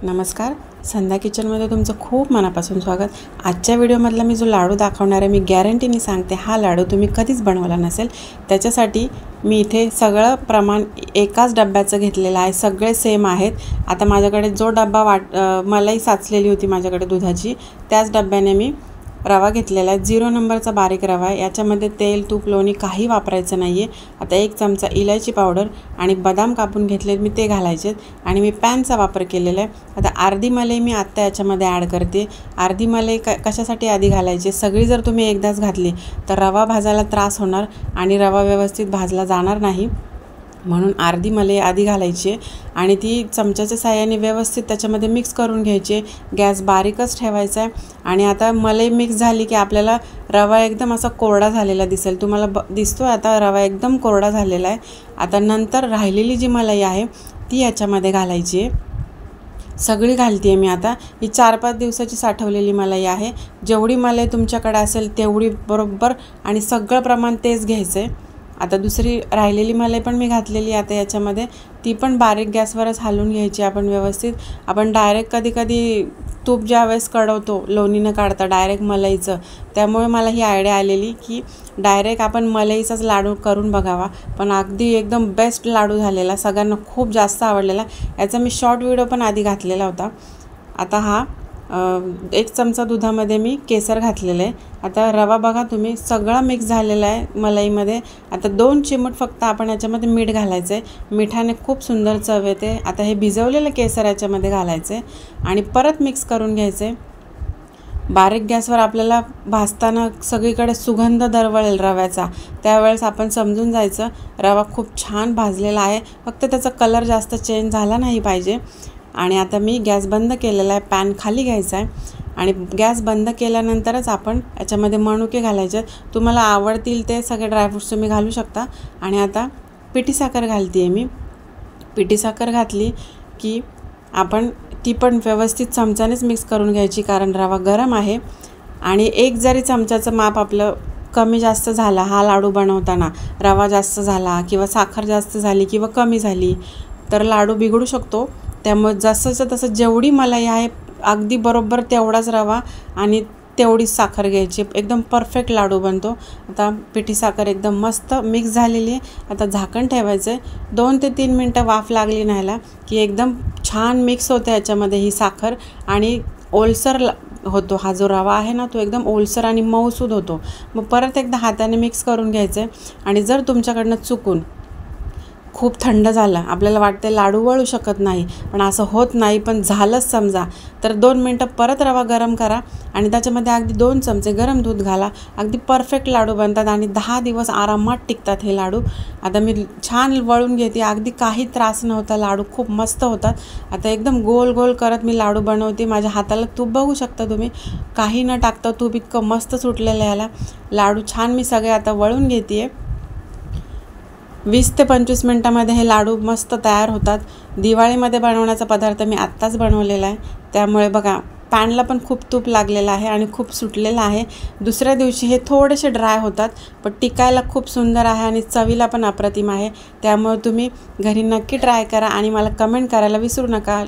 नमस्कार, संध्या किचनमध्ये तुमचं खूप मनापासून स्वागत। आजच्या व्हिडिओमधला मी जो लाडू दाखवणार आहे, मी गॅरंटीने सांगते हा लाडू तुम्ही कधीच बनवला नसेल। त्याच्यासाठी मी इथे सगळं प्रमाण एकाच डब्याचं घेतलेलं आहे, सगळे सेम आहेत। आता माझ्याकडे जो डब्बा मलाई साचलेली होती माझ्याकडे दुधाची, त्याच डब्याने मी रवा घेतलेला आहे। 0 नंबरचा बारीक रवा आहे। याच्यामध्ये तेल, तूप, लोणी काही वापरायचं नाही आहे। आता 1 चमचा इलायची पावडर आणि बदाम कापून घेतले, मी ते घालायचे आणि मी पॅनचा वापर केलेला आहे। आता अर्धी मलाई मी आता याच्यामध्ये ॲड करते। अर्धी मलाई कशासाठी आधी घालायची, सगळी जर तुम्ही एकदाच घातली तर रवा भाजायला त्रास होणार आणि रवा व्यवस्थित भाजला जाणार नाही, म्हणून अर्धी मलाई आधी घालायची आणि ती चमच्याच्या साहाय्याने व्यवस्थित त्याच्यामध्ये मिक्स करून घ्यायची। गॅस बारीकच ठेवायचा आहे आणि आता मलाई मिक्स झाली की आपल्याला रवा एकदम असा कोरडा झालेला दिसेल। तुम्हाला दिसतोय आता रवा एकदम कोरडा झालेला आहे। आता नंतर राहिलेली जी मलाई आहे ती याच्यामध्ये घालायची आहे। सगळी घालते आहे मी आता। ही 4-5 दिवसाची साठवलेली मलाई आहे। जेवढी मलाई तुमच्याकडे असेल तेवढी बरोबर आणि सगळं प्रमाण तेच घ्यायचं आहे। आता दुसरी राहिलेली मलाई पण मी घातलेली आता याच्यामध्ये, ती पण बारीक गॅसवरच हलवून घ्यायची आपण व्यवस्थित। आपण डायरेक्ट कधी तूप ज्यावेळेस कढवतो लोणी न काढता डायरेक्ट मलाईचं, त्यामुळे मला ही आयडिया आलेली की डायरेक्ट आपण मलाईचाच लाडू करून बघावा। पण अगदी एकदम बेस्ट लाडू झालेला, सगळ्यांना खूप जास्त आवडलेला। याचा मी शॉर्ट व्हिडिओ पण आधी घातलेला होता। आता हा 1 चमचा दुधामध्ये मी केसर घातलेलं आहे। आता रवा बघा तुम्ही सगळा मिक्स झालेला आहे मलाईमध्ये। आता 2 चिमूट फक्त आपण याच्यामध्ये मीठ घालायचं आहे। मिठाने खूप सुंदर चव येते। आता हे भिजवलेलं केसर याच्यामध्ये घालायचं आहे आणि परत मिक्स करून घ्यायचं आहे। बारीक गॅसवर आपल्याला भाजताना सगळीकडे सुगंध दरवळेल रव्याचा, त्यावेळेस आपण समजून जायचं रवा खूप छान भाजलेला आहे, फक्त त्याचा कलर जास्त चेंज झाला नाही पाहिजे। आणि आता मी गॅस बंद केलेला आहे, पॅन खाली घ्यायचा आहे आणि गॅस बंद केल्यानंतरच आपण याच्यामध्ये मनुके घालायचे। तुम्हाला आवडतील ते सगळे ड्रायफ्रूट्स तुम्ही घालू शकता। आणि आता पिठी साखर घालते आहे मी। पिठी साखर घातली की आपण ती पण व्यवस्थित चमच्यानेच मिक्स करून घ्यायची, कारण रवा गरम आहे। आणि एक जरी चमच्याचं माप आपलं कमी जास्त झाला, हा लाडू बनवताना रवा जास्त झाला किंवा साखर जास्त झाली किंवा कमी झाली तर लाडू बिघडू शकतो। त्यामुळे जसंचं तसं जेवढी मलाई आहे अगदी बरोबर तेवढाच रवा आणि तेवढीच साखर घ्यायची, एकदम परफेक्ट लाडू बनतो। आता पिठी साखर एकदम मस्त मिक्स झालेली आहे। आता झाकण ठेवायचं आहे। 2 ते 3 मिनटं वाफ लागली नाहीला की एकदम छान मिक्स होते याच्यामध्ये ही साखर आणि ओलसर होतो। हा जो रवा आहे ना तो एकदम ओलसर आणि मऊसूद होतो। मग परत एकदा हाताने मिक्स करून घ्यायचं आहे। आणि जर तुमच्याकडनं चुकून खूप थंड झाला, आपल्याला वाटते लाडू वळू शकत नाही, पण असं होत नाही, पण झालंच समजा, तर 2 मिनटं परत रवा गरम करा आणि त्याच्यामध्ये अगदी 2 चमचे गरम दूध घाला। अगदी परफेक्ट लाडू बनतात आणि 10 दिवस आरामात टिकतात हे लाडू। आता मी छान वळून घेते, अगदी काही त्रास नव्हता, लाडू खूप मस्त होतात। आता एकदम गोल गोल करत मी लाडू बनवते। माझ्या हाताला तूप बघू शकता तुम्ही, काही न टाकता तूप इतकं मस्त सुटलेलं याला। लाडू छान मी सगळे आता वळून घेते आहे। 20 ते 25 मिनटामध्ये हे लाडू मस्त तयार होतात। दिवाळीमध्ये बनवण्याचा पदार्थ मी आत्ताच बनवलेला आहे, त्यामुळे बघा पॅनला पण खूप तूप लागलेलं आहे आणि खूप सुटलेलं आहे। दुसऱ्या दिवशी हे थोडेसे ड्राय होतात, पण टिकायला खूप सुंदर आहे आणि चवीला पण अप्रतिम आहे। त्यामुळे तुम्ही घरी नक्की ट्राय करा आणि मला कमेंट करायला विसरू नका।